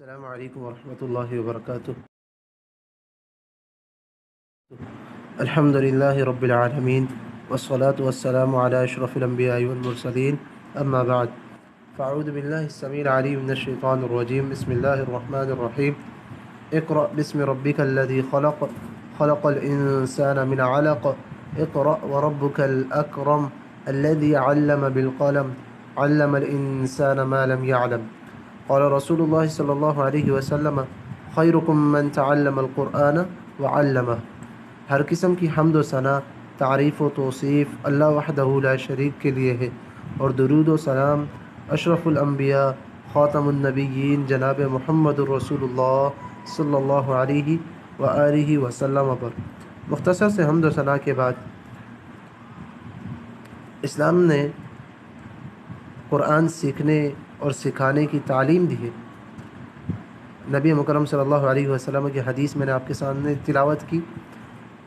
السلام علیکم ورحمۃ اللہ وبرکاتہ۔ الحمد للہ رب العالمین والصلاة والسلام علی اشرف الانبیاء والمرسلین، اما بعد فاعوذ باللہ السمیع العلیم من الشیطان الرجیم، بسم اللہ الرحمن الرحیم۔ اقرأ باسم ربک الذی خلق، خلق الانسان من علق، اقرأ وربک الاکرم الذی علم بالقلم، علم الانسان ما لم يعلم۔ قال رسول اللہ صلی اللہ علیہ وسلم خیرکم من تعلم القرآن وعلمہ۔ ہر قسم کی حمد و ثنا، تعریف و توصیف اللہ وحدہ لا شریک کے لیے ہے، اور درود و سلام اشرف الانبیاء خاتم النبیین جناب محمد الرسول اللہ صلی اللہ علیہ وآلہ وسلم پر۔ مختصر سے حمد و ثنا کے بعد اسلام نے قرآن سیکھنے اور سکھانے کی تعلیم دی ہے۔ نبی مکرم صلی اللہ علیہ وسلم کی حدیث میں نے آپ کے سامنے تلاوت کی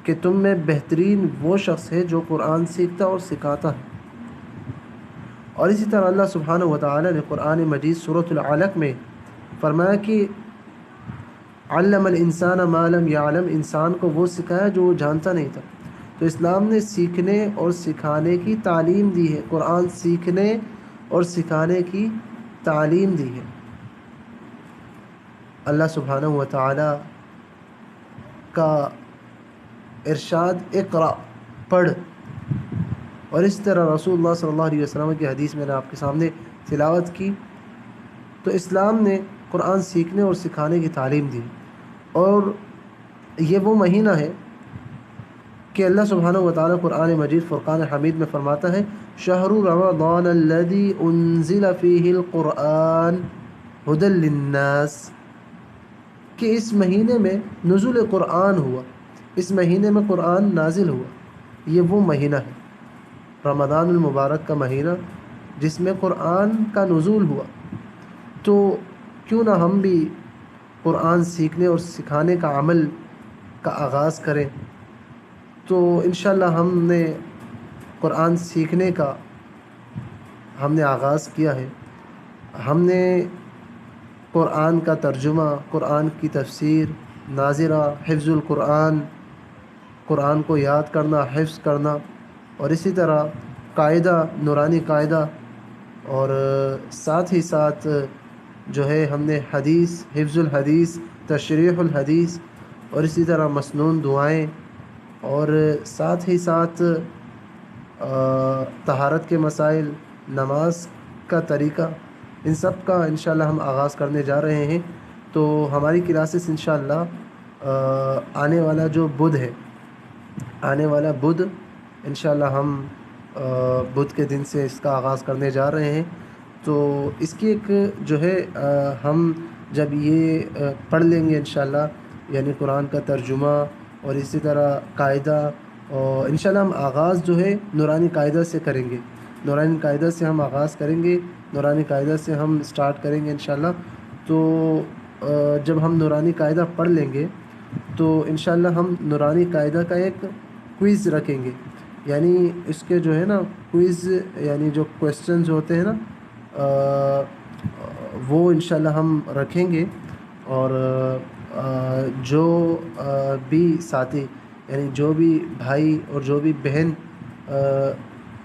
کہ تم میں بہترین وہ شخص ہے جو قرآن سیکھتا اور سکھاتا ہے۔ اور اسی طرح اللہ سبحانہ وتعالی نے قرآن مجید سورۃ العلق میں فرمایا کہ علم الانسان ما لم يعلم، انسان کو وہ سکھایا جو وہ جانتا نہیں تھا۔ تو اسلام نے سیکھنے اور سکھانے کی تعلیم دی ہے، قرآن سیکھنے اور سکھانے کی تعلیم دی ہے۔ اللہ سبحانہ وتعالی کا ارشاد اقرأ، پڑھ، اور اس طرح رسول اللہ صلی اللہ علیہ وسلم کی حدیث میں نے آپ کے سامنے تلاوت کی۔ تو اسلام نے قرآن سیکھنے اور سکھانے کی تعلیم دی، اور یہ وہ مہینہ ہے کہ اللہ سبحانہ وتعالی قرآن مجید فرقان حمید میں فرماتا ہے شہر رمضان الذی انزل فیہ القرآن ھدی للناس، کہ اس مہینے میں نزول قرآن ہوا، اس مہینے میں قرآن نازل ہوا۔ یہ وہ مہینہ ہے رمضان المبارک کا مہینہ جس میں قرآن کا نزول ہوا۔ تو کیوں نہ ہم بھی قرآن سیکھنے اور سکھانے کا عمل کا آغاز کریں۔ تو انشاءاللہ ہم نے قرآن سیکھنے کا ہم نے آغاز کیا ہے۔ ہم نے قرآن کا ترجمہ، قرآن کی تفسیر، ناظرہ، حفظ القرآن، قرآن کو یاد کرنا، حفظ کرنا، اور اسی طرح قاعدہ، نورانی قاعدہ، اور ساتھ ہی ساتھ جو ہے ہم نے حدیث، حفظ الحدیث، تشریح الحدیث، اور اسی طرح مسنون دعائیں، اور ساتھ ہی ساتھ طہارت کے مسائل، نماز کا طریقہ، ان سب کا انشاءاللہ ہم آغاز کرنے جا رہے ہیں۔ تو ہماری کلاسز انشاءاللہ آنے والا جو بدھ ہے، آنے والا بدھ انشاءاللہ ہم بدھ کے دن سے اس کا آغاز کرنے جا رہے ہیں۔ تو اس کی ایک جو ہے ہم جب یہ پڑھ لیں گے انشاءاللہ، یعنی قرآن کا ترجمہ اور اسی طرح قاعدہ، اور انشاءاللہ ہم آغاز جو ہے نورانی قاعدہ سے کریں گے، نورانی قاعدہ سے ہم آغاز کریں گے، نورانی قاعدہ سے ہم سٹارٹ کریں گے انشاءاللہ۔ تو جب ہم نورانی قاعدہ پڑھ لیں گے تو انشاءاللہ ہم نورانی قاعدہ کا ایک کوئز رکھیں گے، یعنی اس کے جو ہے نا کوئز، یعنی جو کویسچنز ہوتے ہیں نا وہ انشاءاللہ ہم رکھیں گے، اور جو بھی ساتھی، یعنی جو بھی بھائی اور جو بھی بہن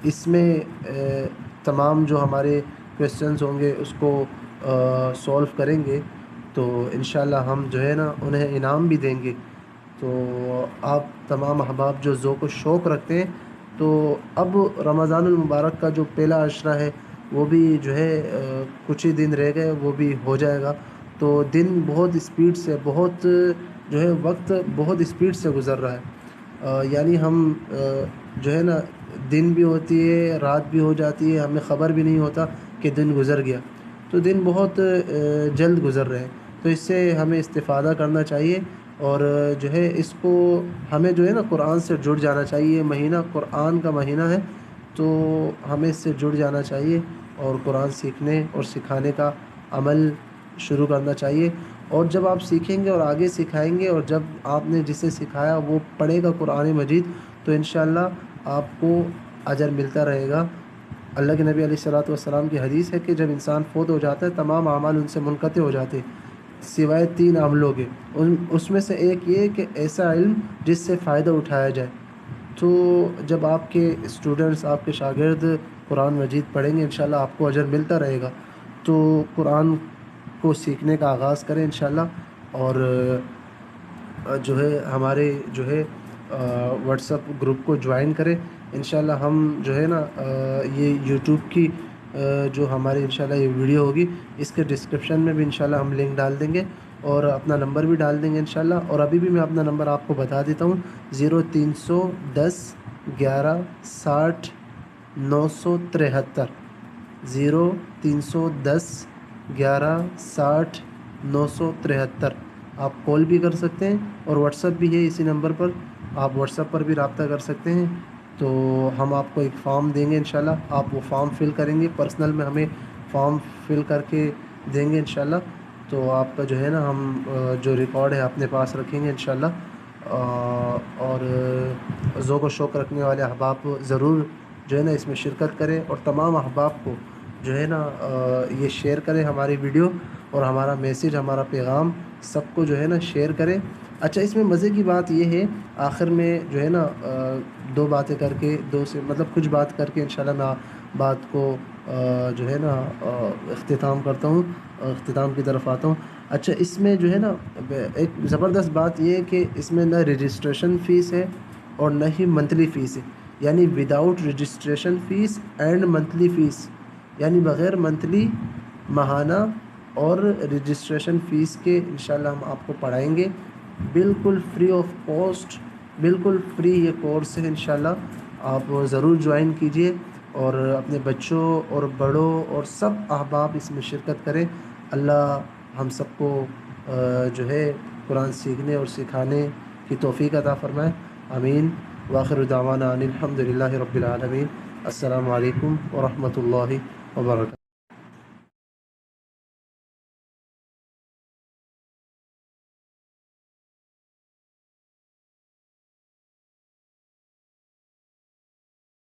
اس میں تمام جو ہمارے کویسچنز ہوں گے اس کو سولو کریں گے، تو انشاءاللہ ہم جو ہے نا انہیں انعام بھی دیں گے۔ تو آپ تمام احباب جو ذوق و شوق رکھتے ہیں، تو اب رمضان المبارک کا جو پہلا عشرہ ہے وہ بھی جو ہے کچھ ہی دن رہ گئے، وہ بھی ہو جائے گا۔ تو دن بہت اسپیڈ سے، بہت جو ہے وقت بہت اسپیڈ سے گزر رہا ہے، یعنی ہم جو ہے نا دن بھی ہوتی ہے، رات بھی ہو جاتی ہے، ہمیں خبر بھی نہیں ہوتا کہ دن گزر گیا۔ تو دن بہت جلد گزر رہے ہیں، تو اس سے ہمیں استفادہ کرنا چاہیے، اور جو ہے اس کو ہمیں جو ہے نا قرآن سے جڑ جانا چاہیے۔ مہینہ قرآن کا مہینہ ہے، تو ہمیں اس سے جڑ جانا چاہیے اور قرآن سیکھنے اور سکھانے کا عمل شروع کرنا چاہیے۔ اور جب آپ سیکھیں گے اور آگے سکھائیں گے، اور جب آپ نے جسے سکھایا وہ پڑھے گا قرآن مجید، تو انشاءاللہ آپ کو اجر ملتا رہے گا۔ اللہ کے نبی علیہ الصلوۃ والسلام کی حدیث ہے کہ جب انسان فوت ہو جاتا ہے تمام اعمال ان سے منقطع ہو جاتے ہیں، سوائے 3 عملوں کے، اس میں سے ایک یہ کہ ایسا علم جس سے فائدہ اٹھایا جائے۔ تو جب آپ کے اسٹوڈنٹس، آپ کے شاگرد قرآن مجید پڑھیں گے انشاءاللہ آپ کو اجر ملتا رہے گا۔ تو قرآن کو سیکھنے کا آغاز کریں انشاءاللہ، اور جو ہے ہمارے جو ہے واٹس اپ گروپ کو جوائن کریں انشاءاللہ۔ ہم جو ہے نا یہ یوٹیوب کی جو ہماری انشاءاللہ یہ ویڈیو ہوگی اس کے ڈسکرپشن میں بھی انشاءاللہ ہم لنک ڈال دیں گے، اور اپنا نمبر بھی ڈال دیں گے انشاءاللہ۔ اور ابھی بھی میں اپنا نمبر آپ کو بتا دیتا ہوں، 0310 11 60 973، 0310 11 60 973۔ آپ کال بھی کر سکتے ہیں، اور واٹس اپ بھی ہے اسی نمبر پر، آپ واٹس اپ پر بھی رابطہ کر سکتے ہیں۔ تو ہم آپ کو ایک فارم دیں گے انشاءاللہ، آپ وہ فارم فل کریں گے، پرسنل میں ہمیں فارم فل کر کے دیں گے انشاءاللہ۔ تو آپ کا جو ہے نا ہم جو ریکارڈ ہے اپنے پاس رکھیں گے انشاءاللہ۔ اور ذوق و شوق رکھنے والے احباب ضرور جو ہے نا اس میں شرکت کریں، اور تمام احباب کو جو ہے نا یہ شیئر کریں ہماری ویڈیو، اور ہمارا میسیج، ہمارا پیغام سب کو جو ہے نا شیئر کریں۔ اچھا، اس میں مزے کی بات یہ ہے، آخر میں جو ہے نا 2 باتیں کر کے، مطلب کچھ بات کر کے انشاءاللہ میں بات کو جو ہے نا اختتام کرتا ہوں، اختتام کی طرف آتا ہوں۔ اچھا، اس میں جو ہے نا ایک زبردست بات یہ ہے کہ اس میں نہ رجسٹریشن فیس ہے اور نہ ہی منتھلی فیس ہے، یعنی without registration fee and monthly fee, یعنی بغیر منتھلی، ماہانہ اور رجسٹریشن فیس کے انشاءاللہ ہم آپ کو پڑھائیں گے، بالکل فری آف کاسٹ، بالکل فری یہ کورس ہے انشاءاللہ۔ آپ ضرور جوائن کیجئے، اور اپنے بچوں اور بڑوں اور سب احباب اس میں شرکت کریں۔ اللہ ہم سب کو جو ہے قرآن سیکھنے اور سکھانے کی توفیق عطا فرمائے، آمین۔ وآخر دعوانا ان الحمد للہ رب العالمین۔ السلام علیکم ورحمۃ اللہ وبرکاتہ۔